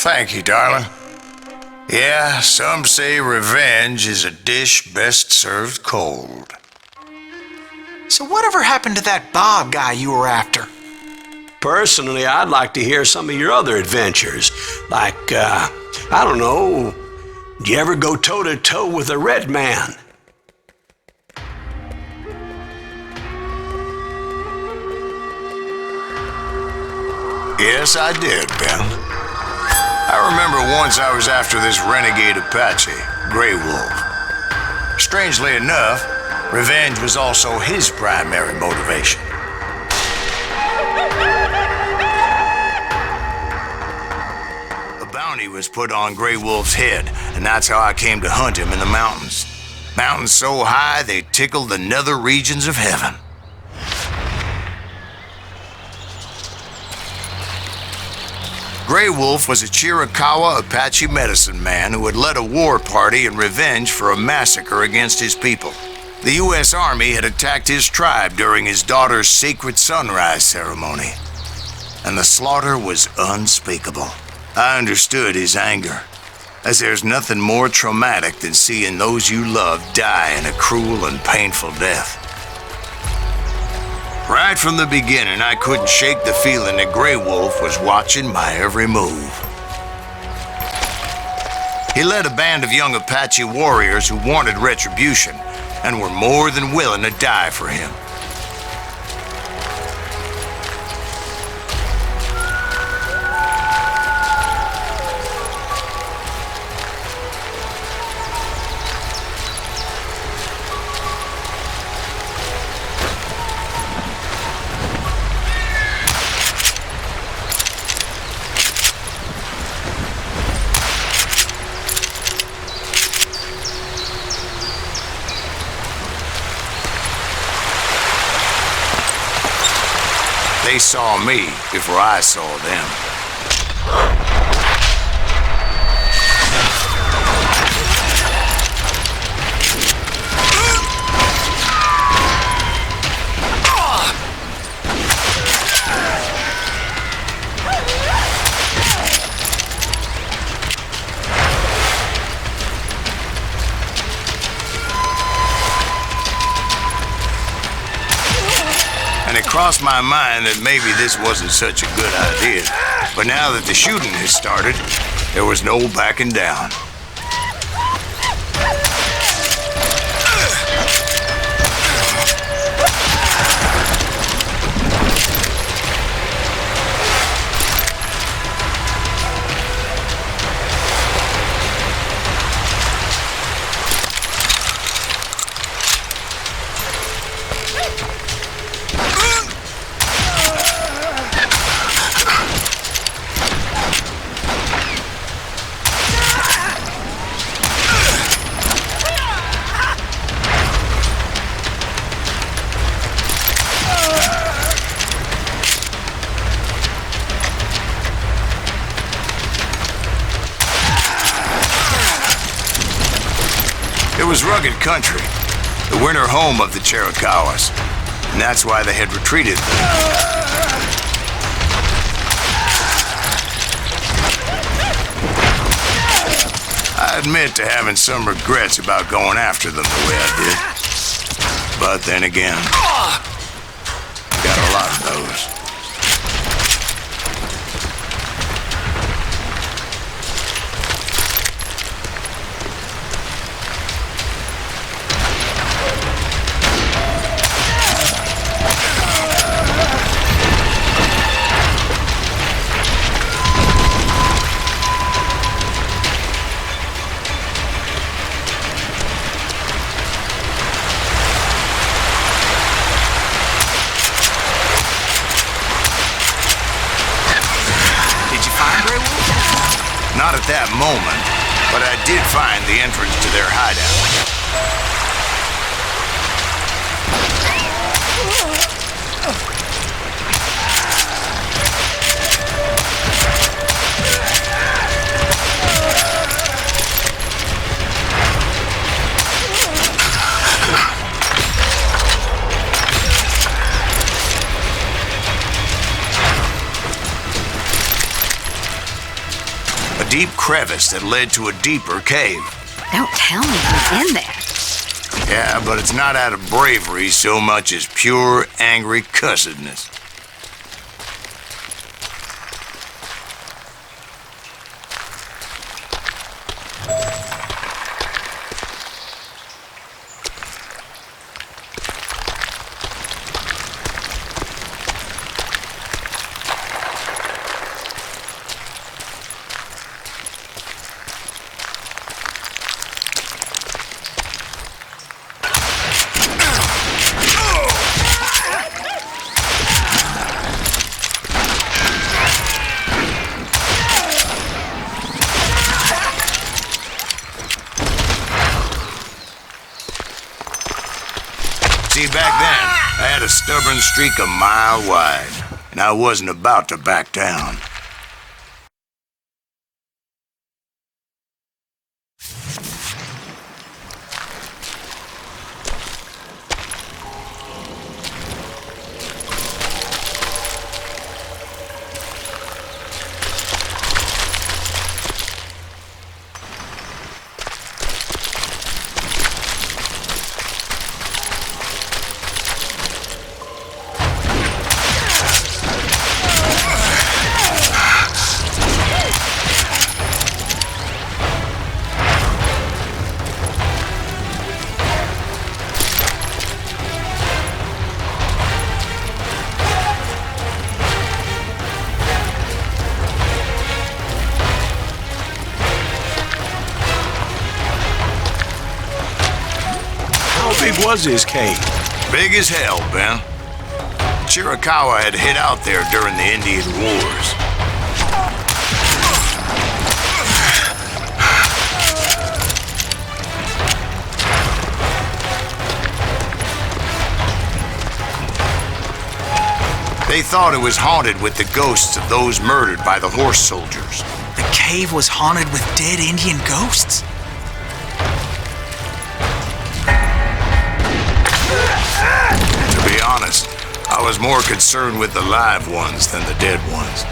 Thank you, darling. Yeah, some say revenge is a dish best served cold. So whatever happened to that Bob guy you were after? Personally, I'd like to hear some of your other adventures. Like, I don't know, did you ever go toe-to-toe with a red man? Yes, I did, Ben. I remember once I was after this renegade Apache, Grey Wolf. Strangely enough, revenge was also his primary motivation. A bounty was put on Grey Wolf's head, and that's how I came to hunt him in the mountains. Mountains so high they tickled the nether regions of heaven. Grey Wolf was a Chiricahua Apache medicine man who had led a war party in revenge for a massacre against his people. The U.S. Army had attacked his tribe during his daughter's sacred sunrise ceremony, and the slaughter was unspeakable. I understood his anger, as there's nothing more traumatic than seeing those you love die in a cruel and painful death. Right from the beginning, I couldn't shake the feeling that Grey Wolf was watching my every move. He led a band of young Apache warriors who wanted retribution and were more than willing to die for him. They saw me before I saw them. And it crossed my mind that maybe this wasn't such a good idea. But now that the shooting had started, there was no backing down. It was rugged country, the winter home of the Chiricahuas, and that's why they had retreated. I admit to having some regrets about going after them the way I did. But then again, got a lot of those. Not at that moment, but I did find the entrance to their hideout. deep crevice that led to a deeper cave. Don't tell me who's in there. Yeah, but it's not out of bravery so much as pure, angry cussedness. See, back then, I had a stubborn streak a mile wide, and I wasn't about to back down. How big was his cave? Big as hell, Ben. Chiricahua had hid out there during the Indian Wars. They thought it was haunted with the ghosts of those murdered by the horse soldiers. The cave was haunted with dead Indian ghosts? To be honest, I was more concerned with the live ones than the dead ones.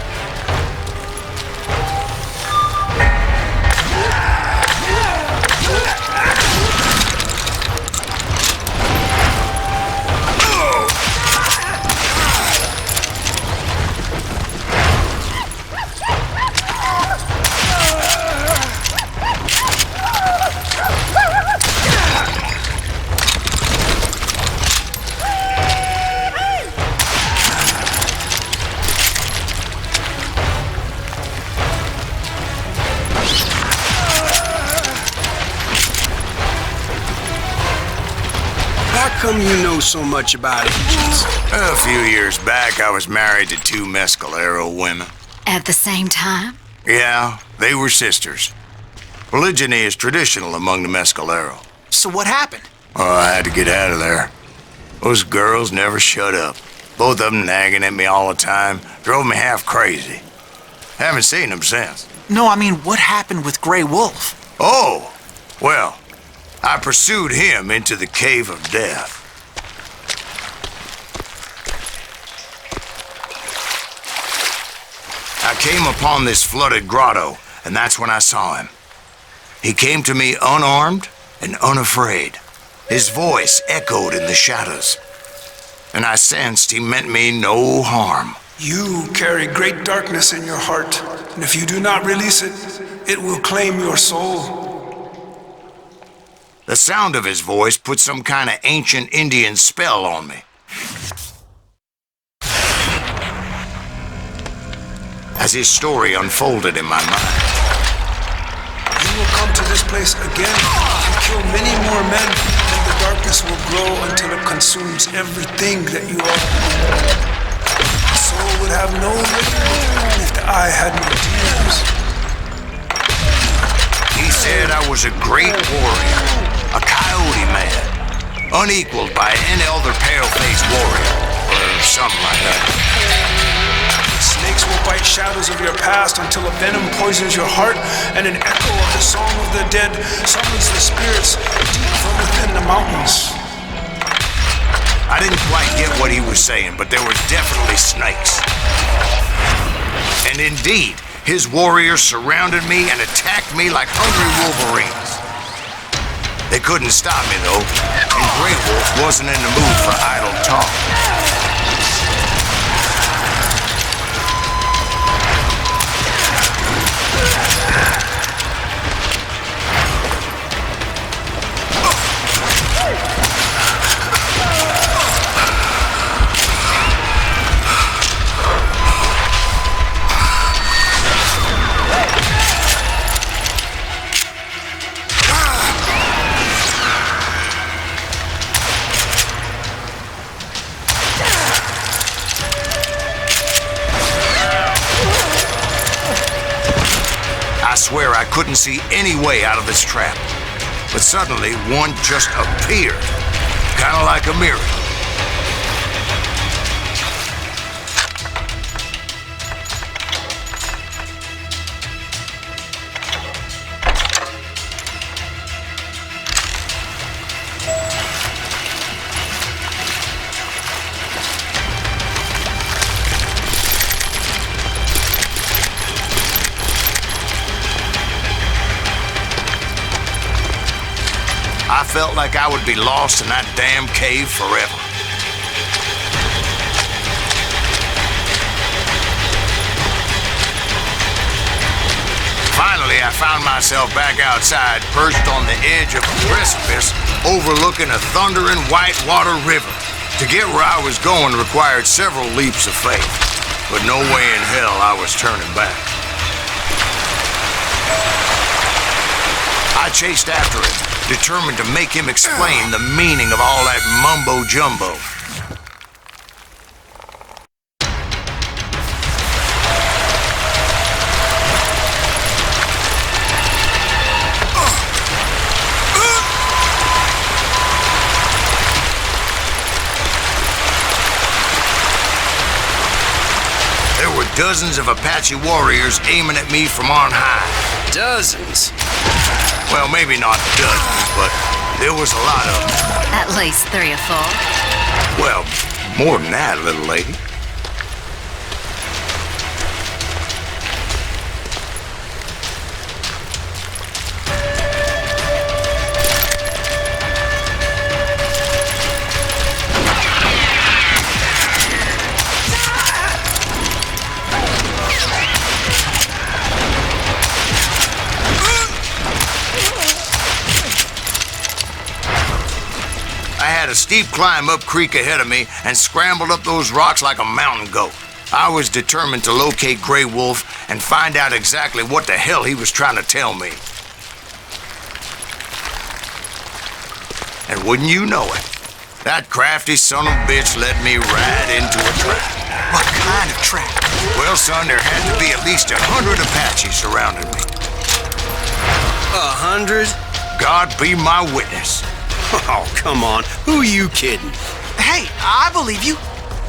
How come you know so much about Indians? A few years back, I was married to two Mescalero women. At the same time? Yeah, they were sisters. Polygyny is traditional among the Mescalero. So what happened? Oh, I had to get out of there. Those girls never shut up. Both of them nagging at me all the time. Drove me half crazy. Haven't seen them since. No, I mean, what happened with Grey Wolf? Oh, well, I pursued him into the Cave of Death. I came upon this flooded grotto, and that's when I saw him. He came to me unarmed and unafraid. His voice echoed in the shadows, and I sensed he meant me no harm. You carry great darkness in your heart, and if you do not release it, it will claim your soul. The sound of his voice put some kind of ancient Indian spell on me. As his story unfolded in my mind, You will come to this place again and kill many more men, and the darkness will grow until it consumes everything that you are. The soul would have no memory if the eye had no tears. he said I was a great warrior, a coyote man, unequaled by any other pale-faced warrior, or something like that. Snakes will bite shadows of your past until a venom poisons your heart, and an echo of the song of the dead summons the spirits deep from within the mountains. I didn't quite get what he was saying, but there were definitely snakes. And indeed, His warriors surrounded me and attacked me like hungry wolverines. They couldn't stop me, though, and Grey Wolf wasn't in the mood for idle talk. I swear I couldn't see any way out of this trap. But suddenly, one just appeared. Kind of like a miracle. I felt like I would be lost in that damn cave forever. Finally, I found myself back outside, perched on the edge of a precipice overlooking a thundering whitewater river. To get where I was going required several leaps of faith, but no way in hell I was turning back. I chased after him, determined to make him explain the meaning of all that mumbo-jumbo. There were dozens of Apache warriors aiming at me from on high. Dozens? Well, maybe not dozens, but there was a lot of them. At least 3 or 4. Well, more than that, little lady. I had a steep climb up creek ahead of me and scrambled up those rocks like a mountain goat. I was determined to locate Grey Wolf and find out exactly what the hell he was trying to tell me. And wouldn't you know it, that crafty son of a bitch led me right into a trap. What kind of trap? Well, son, there had to be at least 100 Apaches surrounding me. 100? God be my witness. Oh, come on. Who are you kidding? Hey, I believe you.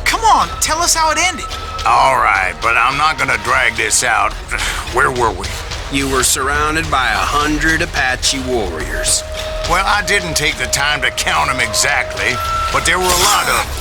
Come on, tell us how it ended. All right, but I'm not gonna drag this out. Where were we? You were surrounded by 100 Apache warriors. Well, I didn't take the time to count them exactly, but there were a lot of them.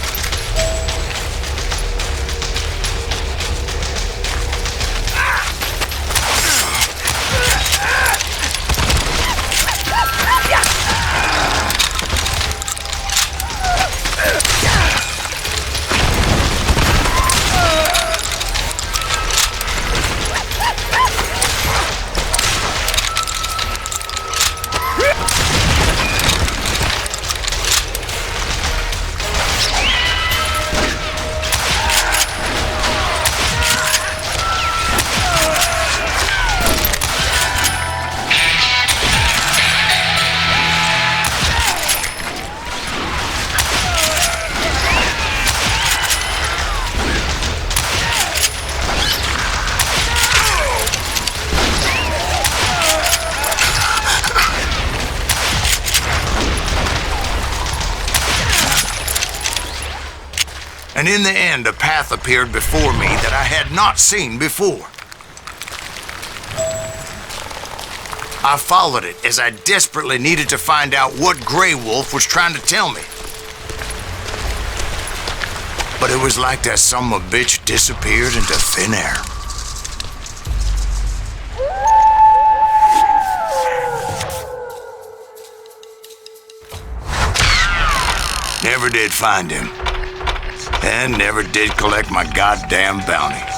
And in the end, a path appeared before me that I had not seen before. I followed it as I desperately needed to find out what Grey Wolf was trying to tell me. But it was like that son of a bitch disappeared into thin air. Never did find him. And never did collect my goddamn bounty.